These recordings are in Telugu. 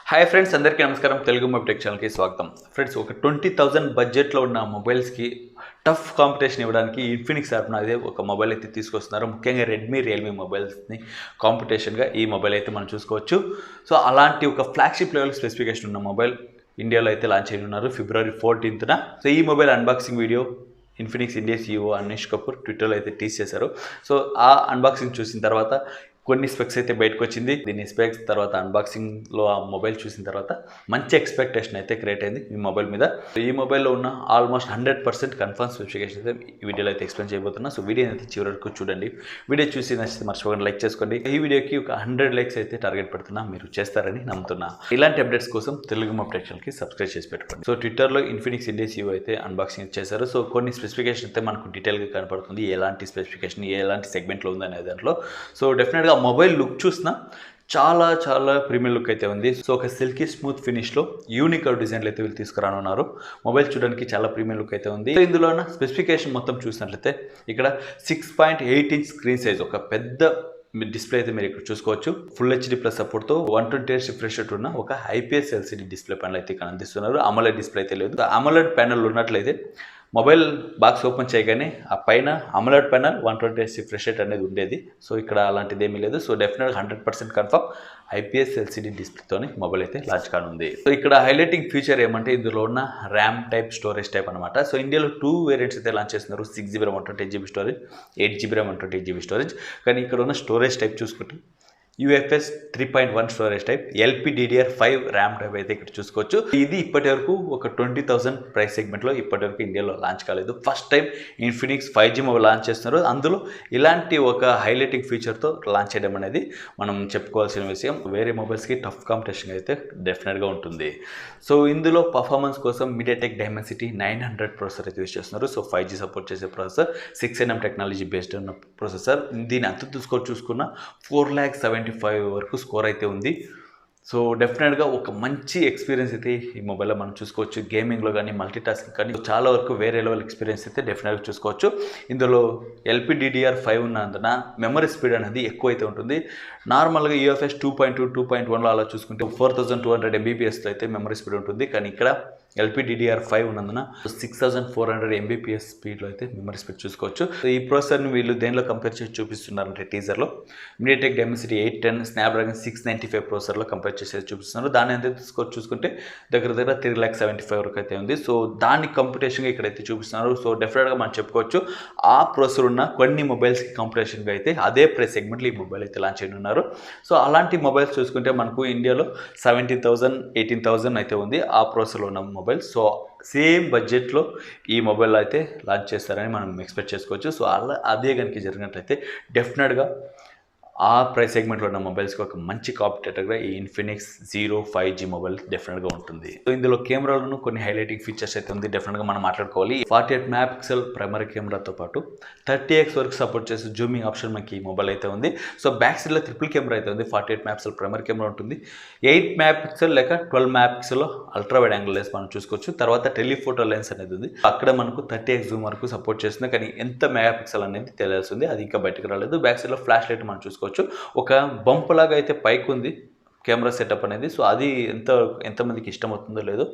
హాయ్ ఫ్రెండ్స్, అందరికీ నమస్కారం. తెలుగు మొబైల్ టెక్ ఛానల్కి స్వాగతం. ఫ్రెండ్స్, ఒక 20,000 బడ్జెట్లో ఉన్న మొబైల్స్కి టఫ్ కాంపిటీషన్ ఇవ్వడానికి ఇన్ఫినిక్స్ తరపున అదే ఒక మొబైల్ అయితే తీసుకొస్తున్నారు. ముఖ్యంగా రెడ్మీ, రియల్మీ మొబైల్స్ని కాంపిటీషన్గా ఈ మొబైల్ అయితే మనం చూసుకోవచ్చు. సో అలాంటి ఒక ఫ్లాగ్షిప్ లెవెల్ స్పెసిఫికేషన్ ఉన్న మొబైల్ ఇండియాలో అయితే లాంచ్ అయినారు February 14th. సో ఈ mobile unboxing video Infinix India CEO Anish Kapoor ట్విట్టర్లో అయితే టీస్ చేశారు. సో ఆ అన్బాక్సింగ్ చూసిన తర్వాత కొన్ని స్పెక్స్ అయితే బయటకు వచ్చింది. దీని స్పెక్స్ తర్వాత అన్బాక్సింగ్లో ఆ మొబైల్ చూసిన తర్వాత మంచి ఎక్స్పెక్టేషన్ అయితే క్రియేట్ అయింది ఈ మొబైల్ మీద. ఈ మొబైల్లో ఉన్న ఆల్మోస్ట్ 100% కన్ఫర్మ్ స్పెసిఫికేషన్ అయితే ఈ వీడియోలో అయితే ఎక్స్ప్లెయిన్ చేయబోతున్నా. సో వీడియో అయితే చివరి వరకు చూడండి. వీడియో చూసి నచ్చితే మర్చిపోకుండా లైక్ చేసుకోండి. ఈ వీడియోకి ఒక 100 లైక్స్ అయితే టార్గెట్ పెడుతున్నా, మీరు చేస్తారని నమ్ముతున్నా. ఇలాంటి అప్డేట్స్ కోసం తెలుగు మొబైల్ టెక్ ఛానల్కి సబ్స్క్రైబ్ చేసి పెట్టుకోండి. సో ట్విట్టర్లో ఇన్ఫినిక్స్ ఇండియా CEO అయితే అన్బాక్సింగ్ చేశారు. సో కొన్ని స్పెసిఫికేషన్ అయితే మనకు డీటెయిల్గా కనపడుతుంది, ఎలాంటి స్పెసిఫికేషన్ ఎలాంటి సెగ్మెంట్లో ఉందనే దాంట్లో. సో డెఫినెట్గా మొబైల్ లుక్ చూసినా చాలా ప్రీమియం లుక్ అయితే ఉంది. సో ఒక సిల్కీ స్మూత్ ఫినిష్లో యూనిక్ డిజైన్లు అయితే వీళ్ళు తీసుకురానున్నారు. మొబైల్ చూడడానికి చాలా ప్రీమియం లుక్ అయితే ఉంది. సో ఇందులో ఉన్న స్పెసిఫికేషన్ మొత్తం చూసినట్లయితే ఇక్కడ 6.8 ఇంచ్ స్క్రీన్ సైజ్, ఒక పెద్ద డిస్ప్లే అయితే మీరు ఇక్కడ చూసుకోవచ్చు. ఫుల్ HD+ సపోర్ట్తో 120Hz రిఫ్రెష్ రేట్ ఉన్న ఒక IPS LCD డిస్ప్లే ప్యానల్ అయితే ఇక్కడ అందిస్తున్నారు. AMOLED డిస్ప్లే అయితే లేదు. AMOLED ప్యానల్ ఉన్నట్లయితే మొబైల్ బాక్స్ ఓపెన్ చేయగానే ఆ పైన AMOLED panel 120Hz refresh rate అనేది ఉండేది. సో ఇక్కడ అలాంటిది ఏమీ లేదు. సో డెఫినెట్గా 100% కన్ఫర్మ్ IPS LCD డిస్ప్లేతోని మొబైల్ అయితే లాంచ్ కానుంది. సో ఇక్కడ హైలైటింగ్ ఫీచర్ ఏమంటే ఇందులో ఉన్న ర్యామ్ టైప్, స్టోరేజ్ టైప్ అనమాట. సో ఇండియాలో 2 వేరియంట్స్ అయితే లాంచ్ చేస్తున్నారు. 6GB RAM 128GB storage, 8GB RAM 128GB storage. కానీ ఇక్కడ ఉన్న స్టోరేజ్ టైప్ చూసుకుంటే UFS 3.1 storage type, LPDDR5 RAM type అయితే ఇక్కడ చూసుకోవచ్చు. ఇది ఇప్పటి వరకు ఒక 20,000 ప్రైస్ సెగ్మెంట్లో ఇప్పటి వరకు ఇండియాలో లాంచ్ కాలేదు. First time Infinix 5G mobile launch చేస్తున్నారు. అందులో ఇలాంటి ఒక హైలైటింగ్ ఫీచర్తో లాంచ్ చేయడం అనేది మనం చెప్పుకోవాల్సిన విషయం. వేరే మొబైల్స్కి టఫ్ కాంపిటీషన్ అయితే డెఫినెట్గా ఉంటుంది. సో ఇందులో పర్ఫార్మెన్స్ కోసం MediaTek Dimensity 900 ప్రాసెసర్ అయితే యూస్ చేస్తున్నారు. సో 5G సపోర్ట్ చేసే ప్రాసెసర్, 6nm టెక్నాలజీ బేస్డ్ ఉన్న ప్రాసెసర్. దీని అంత చూసుకున్న 4,75,000 వరకు స్కోర్ అయితే ఉంది. సో డెఫినెట్గా ఒక మంచి ఎక్స్పీరియన్స్ అయితే ఈ మొబైల్లో మనం చూసుకోవచ్చు. గేమింగ్లో కానీ, మల్టీటాస్కింగ్ కానీ చాలా వరకు వేరే లెవెల్ ఎక్స్పీరియన్స్ అయితే డెఫినెట్గా చూసుకోవచ్చు. ఇందులో LPDDR5 ఉన్నందున మెమరీ స్పీడ్ అనేది ఎక్కువ అయితే ఉంటుంది. నార్మల్గా UFS 2.2, 2.1లో అలా చూసుకుంటే 4200 MBPSతో అయితే మెమరీ స్పీడ్ ఉంటుంది. కానీ ఇక్కడ LPDDR5 ఉన్నందున 6400 MBPS స్పీడ్లో అయితే మెమరీ స్పీడ్ చూసుకోవచ్చు. ఈ ప్రాసెసర్ని వీళ్ళు దేనిలో కంపేర్ చేసి చూపిస్తున్నారంటే టీజర్లో MediaTek Dimensity 810 Snapdragon 695 ప్రాసెసర్లో కంపేర్ చేసి చూపిస్తున్నారు. దాన్ని ఎంత చూసుకుంటే దగ్గర 3,75,000 వరకు అయితే ఉంది. సో దానికి కాంపిటీషన్గా ఇక్కడైతే చూపిస్తున్నారు. సో డెఫినెట్గా మనం చెప్పుకోవచ్చు ఆ ప్రాసెసర్ ఉన్న కొన్ని మొబైల్స్కి కాంపిటీషన్గా అయితే అదే ప్రైస్ సెగ్మెంట్లో ఈ మొబైల్ అయితే లాంచ్ అయినారు. సో అలాంటి మొబైల్స్ చూసుకుంటే మనకు ఇండియాలో 17,000, 18,000 అయితే ఉంది ఆ ప్రాసెసర్లో ఉన్న మొబైల్. సో సేమ్ బడ్జెట్లో ఈ మొబైల్ అయితే లాంచ్ చేస్తారని మనం ఎక్స్పెక్ట్ చేసుకోవచ్చు. సో అదే కనుక జరిగినట్లయితే డెఫినెట్గా ఆ ప్రైస్ సెగ్మెంట్లో ఉన్న మొబైల్స్కి ఒక మంచి కాంపిటేటర్గా ఈ ఇన్ఫినిక్స్ Zero 5G మొబైల్ డెఫినెట్గా ఉంటుంది. సో ఇందులో కెమెరాలను కొన్ని హైలైటింగ్ ఫీచర్స్ అయితే ఉంది, డెఫినెట్గా మనం మాట్లాడుకోవాలి. 48 MP ప్రైమరీ కెమెరాతో పాటు 30x వరకు సపోర్ట్ చేసే జూమింగ్ ఆప్షన్ మనకి ఈ మొబైల్ అయితే ఉంది. సో బ్యాక్ సైడ్లో ట్రిపుల్ కెమెరా అయితే ఉంది. 48 MP ప్రైమరీ కెమెరా ఉంటుంది. 8 MP లేక 12 MP ultra wide angle lens మనం చూసుకోవచ్చు. తర్వాత టెలిఫోటో లెన్స్ అనేది ఉంది. అక్కడ మనకు 30x జూమ్ వరకు సపోర్ట్ చేస్తుంది. కానీ ఎంత మెగాపిక్సెల్ అనేది తెలియాల్సింది, అది ఇంకా బయటకు రాలేదు. బ్యాక్ సైడ్లో ఫ్లాష్ లైట్ మనం చూసుకోవచ్చు. ఒక బంప్ లాగా అయితే పైకి ఉంది కెమెరా సెటప్ అనేది. సో అది ఎంతమందికి ఇష్టమవుతుందో లేదో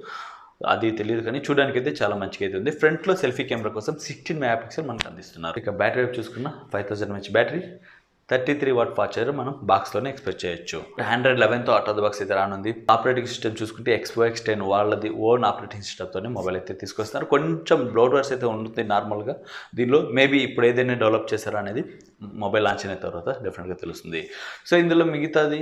అది తెలియదు, కానీ చూడడానికి అయితే చాలా మంచిగా అయితే ఉంది. ఫ్రంట్లో సెల్ఫీ కెమెరా కోసం 16 MP మనకు అందిస్తున్నారు. ఇక బ్యాటరీ చూసుకున్న 5000 mAh battery, 33W fast charger మనం బాక్స్లోనే ఎక్స్పెక్ట్ చేయొచ్చు. Android 11తో అవుట్ ఆఫ్ ద బాక్స్ అయితే రానుంది. ఆపరేటింగ్ సిస్టమ్ చూసుకుంటే XOX 10 వాళ్ళది ఓన్ ఆపరేటింగ్ సిస్టమ్తోనే మొబైల్ అయితే తీసుకొస్తున్నారు. కొంచెం బ్లోడ్వర్స్ అయితే ఉంటుంది నార్మల్గా దీనిలో. మేబీ ఇప్పుడు ఏదైనా డెవలప్ చేశారా అనేది మొబైల్ లాంచ్ అయిన తర్వాత డెఫినెట్గా తెలుస్తుంది. సో ఇందులో మిగతాది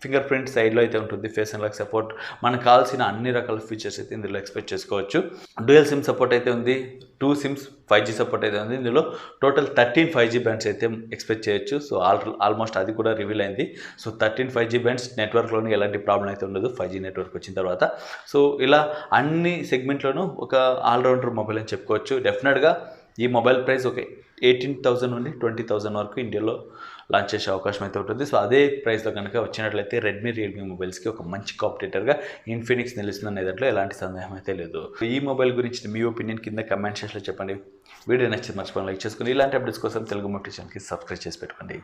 ఫింగర్ ప్రింట్ సైడ్లో అయితే ఉంటుంది. ఫేస్ అన్లాక్ సపోర్ట్, మనకు కావాల్సిన అన్ని రకాల ఫీచర్స్ అయితే ఇందులో ఎక్స్పెక్ట్ చేసుకోవచ్చు. డ్యూయల్ సిమ్ సపోర్ట్ అయితే ఉంది. 2 సిమ్స్ 5G సపోర్ట్ అయితే ఉంది. ఇందులో టోటల్ 13 5G బ్యాండ్స్ అయితే ఎక్స్పెక్ట్ చేయొచ్చు. సో ఆల్మోస్ట్ అది కూడా రివీల్ అయింది. సో 13 5G బ్యాండ్స్, నెట్వర్క్లోని ఎలాంటి ప్రాబ్లం అయితే ఉండదు 5G నెట్వర్క్ వచ్చిన తర్వాత. సో ఇలా అన్ని సెగ్మెంట్లోనూ ఒక ఆల్రౌండర్ మొబైల్ అని చెప్పుకోవచ్చు. డెఫినెట్గా ఈ మొబైల్ ప్రైస్ ఒక 18,000 నుండి 20,000 వరకు ఇండియాలో లాంచ్ చేసే అవకాశం అయితే ఉంటుంది. సో అదే ప్రైస్లో కనుక వచ్చినట్లయితే రెడ్మీ, రియల్మీ మొబైల్స్కి ఒక మంచి కాంపిటేటర్గా ఇన్ఫినిక్స్ నిలుస్తుందనే దాంట్లో ఎలాంటి సందేహం అయితే లేదు. ఈ మొబైల్ గురించి మీ ఒపీనియన్ కింద కమెంట్ సెక్షన్లో చెప్పండి. వీడియో నచ్చితే మర్చిపోయి లైక్ చేసుకుని ఇలాంటి అప్డేట్స్ కోసం తెలుగు మొబైల్ ఛానల్కి సబ్స్క్రైబ్ చేసి పెట్టుకోండి.